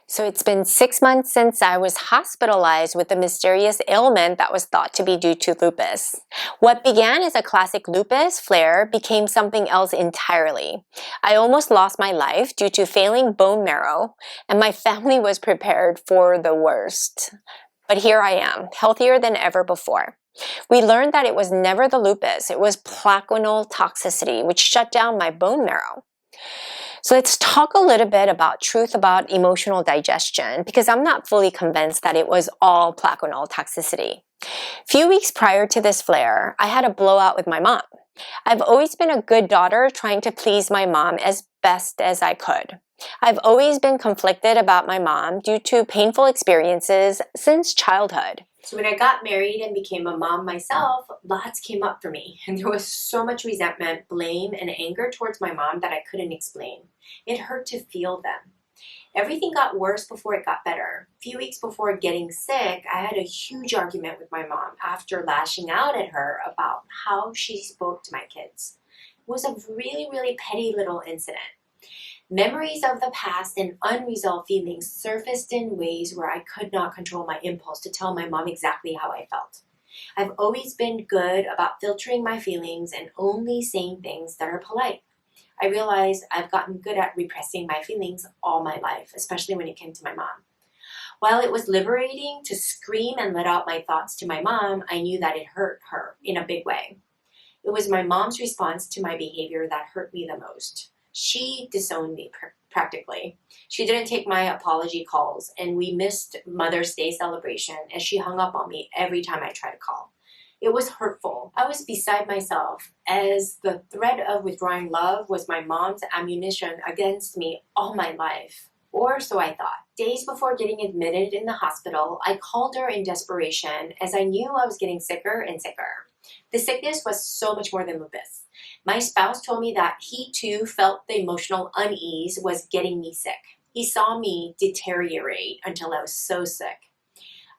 So it's been 6 months since I was hospitalized with a mysterious ailment that was thought to be due to lupus. What began as a classic lupus flare became something else entirely. I almost lost my life due to failing bone marrow, and my family was prepared for the worst. But here I am, healthier than ever before. We learned that it was never the lupus, it was Plaquenil toxicity, which shut down my bone marrow. So let's talk a little bit about truth about emotional digestion, because I'm not fully convinced that it was all Plaquenil toxicity. Few weeks prior to this flare, I had a blowout with my mom. I've always been a good daughter, trying to please my mom as best as I could. I've always been conflicted about my mom due to painful experiences since childhood. So when I got married and became a mom myself, lots came up for me. And there was so much resentment, blame, and anger towards my mom that I couldn't explain. It hurt to feel them. Everything got worse before it got better. A few weeks before getting sick, I had a huge argument with my mom after lashing out at her about how she spoke to my kids. It was a really, really petty little incident. Memories of the past and unresolved feelings surfaced in ways where I could not control my impulse to tell my mom exactly how I felt. I've always been good about filtering my feelings and only saying things that are polite. I realized I've gotten good at repressing my feelings all my life, especially when it came to my mom. While it was liberating to scream and let out my thoughts to my mom, I knew that it hurt her in a big way. It was my mom's response to my behavior that hurt me the most. She disowned me practically. She didn't take my apology calls, and we missed Mother's Day celebration as she hung up on me every time I tried to call. It was hurtful. I was beside myself as the threat of withdrawing love was my mom's ammunition against me all my life. Or so I thought. Days before getting admitted in the hospital, I called her in desperation as I knew I was getting sicker and sicker. The sickness was so much more than lupus. My spouse told me that he too felt the emotional unease was getting me sick. He saw me deteriorate until I was so sick.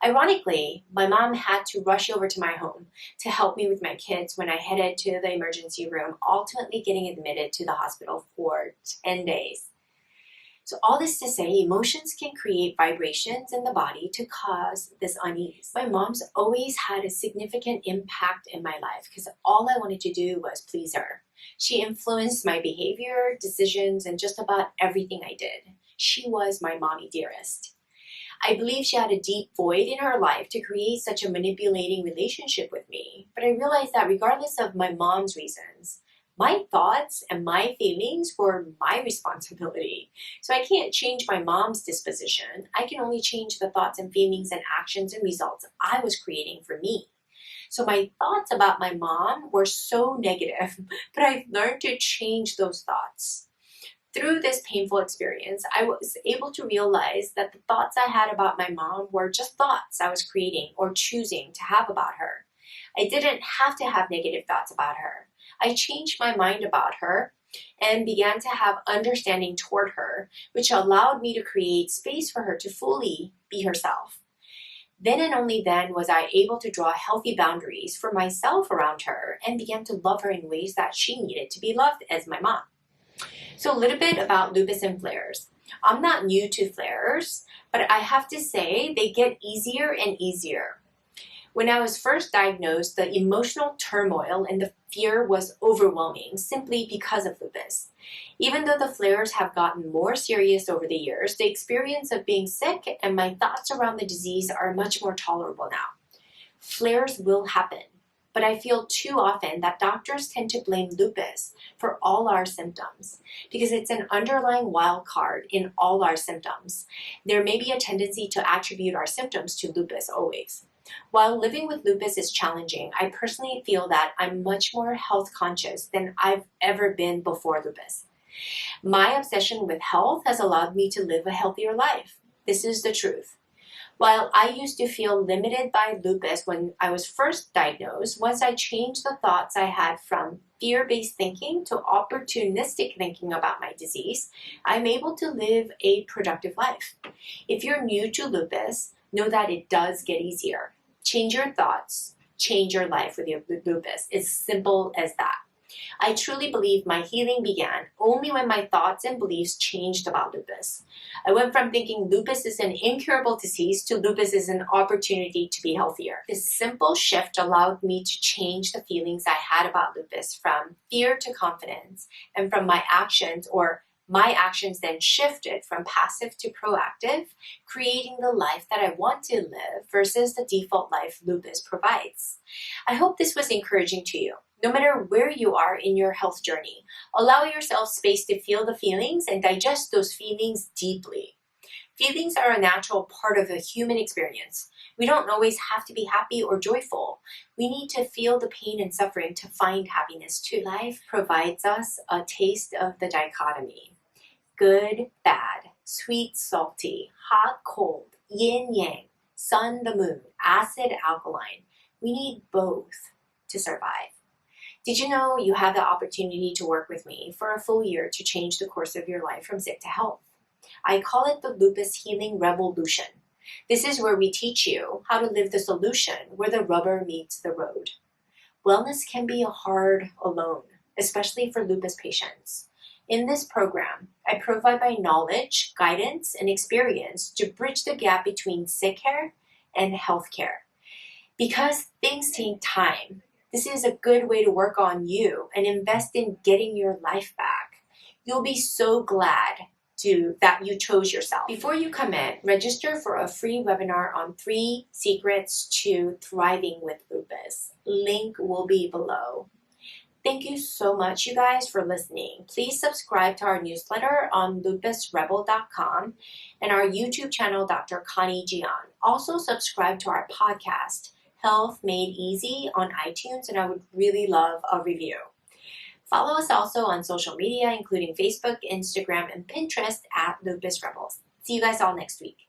Ironically, my mom had to rush over to my home to help me with my kids when I headed to the emergency room, ultimately getting admitted to the hospital for 10 days. So all this to say, emotions can create vibrations in the body to cause this unease. My mom's always had a significant impact in my life because all I wanted to do was please her. She influenced my behavior, decisions, and just about everything I did. She was my mommy dearest. I believe she had a deep void in her life to create such a manipulating relationship with me. But I realized that regardless of my mom's reasons, my thoughts and my feelings were my responsibility. So I can't change my mom's disposition. I can only change the thoughts and feelings and actions and results I was creating for me. So my thoughts about my mom were so negative, but I've learned to change those thoughts. Through this painful experience, I was able to realize that the thoughts I had about my mom were just thoughts I was creating or choosing to have about her. I didn't have to have negative thoughts about her. I changed my mind about her and began to have understanding toward her, which allowed me to create space for her to fully be herself. Then and only then was I able to draw healthy boundaries for myself around her and began to love her in ways that she needed to be loved as my mom. So a little bit about lupus and flares. I'm not new to flares, but I have to say they get easier and easier. When I was first diagnosed, the emotional turmoil and the fear was overwhelming simply because of lupus. Even though the flares have gotten more serious over the years, the experience of being sick and my thoughts around the disease are much more tolerable now. Flares will happen, but I feel too often that doctors tend to blame lupus for all our symptoms because it's an underlying wild card in all our symptoms. There may be a tendency to attribute our symptoms to lupus always. While living with lupus is challenging, I personally feel that I'm much more health conscious than I've ever been before lupus. My obsession with health has allowed me to live a healthier life. This is the truth. While I used to feel limited by lupus when I was first diagnosed, once I changed the thoughts I had from fear-based thinking to opportunistic thinking about my disease, I'm able to live a productive life. If you're new to lupus, know that it does get easier. Change your thoughts, change your life with your lupus. It's simple as that. I truly believe my healing began only when my thoughts and beliefs changed about lupus. I went from thinking lupus is an incurable disease to lupus is an opportunity to be healthier. This simple shift allowed me to change the feelings I had about lupus from fear to confidence, and from my actions then shifted from passive to proactive, creating the life that I want to live versus the default life lupus provides. I hope this was encouraging to you. No matter where you are in your health journey, allow yourself space to feel the feelings and digest those feelings deeply. Feelings are a natural part of the human experience. We don't always have to be happy or joyful. We need to feel the pain and suffering to find happiness too. Life provides us a taste of the dichotomy. Good, bad, sweet, salty, hot, cold, yin, yang, sun, the moon, acid, alkaline. We need both to survive. Did you know you have the opportunity to work with me for a full year to change the course of your life from sick to health? I call it the Lupus Healing Revolution. This is where we teach you how to live the solution where the rubber meets the road. Wellness can be hard alone, especially for lupus patients. In this program, I provide my knowledge, guidance, and experience to bridge the gap between sick care and health care. Because things take time, this is a good way to work on you and invest in getting your life back. You'll be so glad that you chose yourself. Before you commit, register for a free webinar on 3 secrets to thriving with lupus. Link will be below. Thank you so much, you guys, for listening. Please subscribe to our newsletter on lupusrebel.com and our YouTube channel, Dr. Connie Jian. Also, subscribe to our podcast, Health Made Easy, on iTunes, and I would really love a review. Follow us also on social media, including Facebook, Instagram, and Pinterest at Lupus Rebels. See you guys all next week.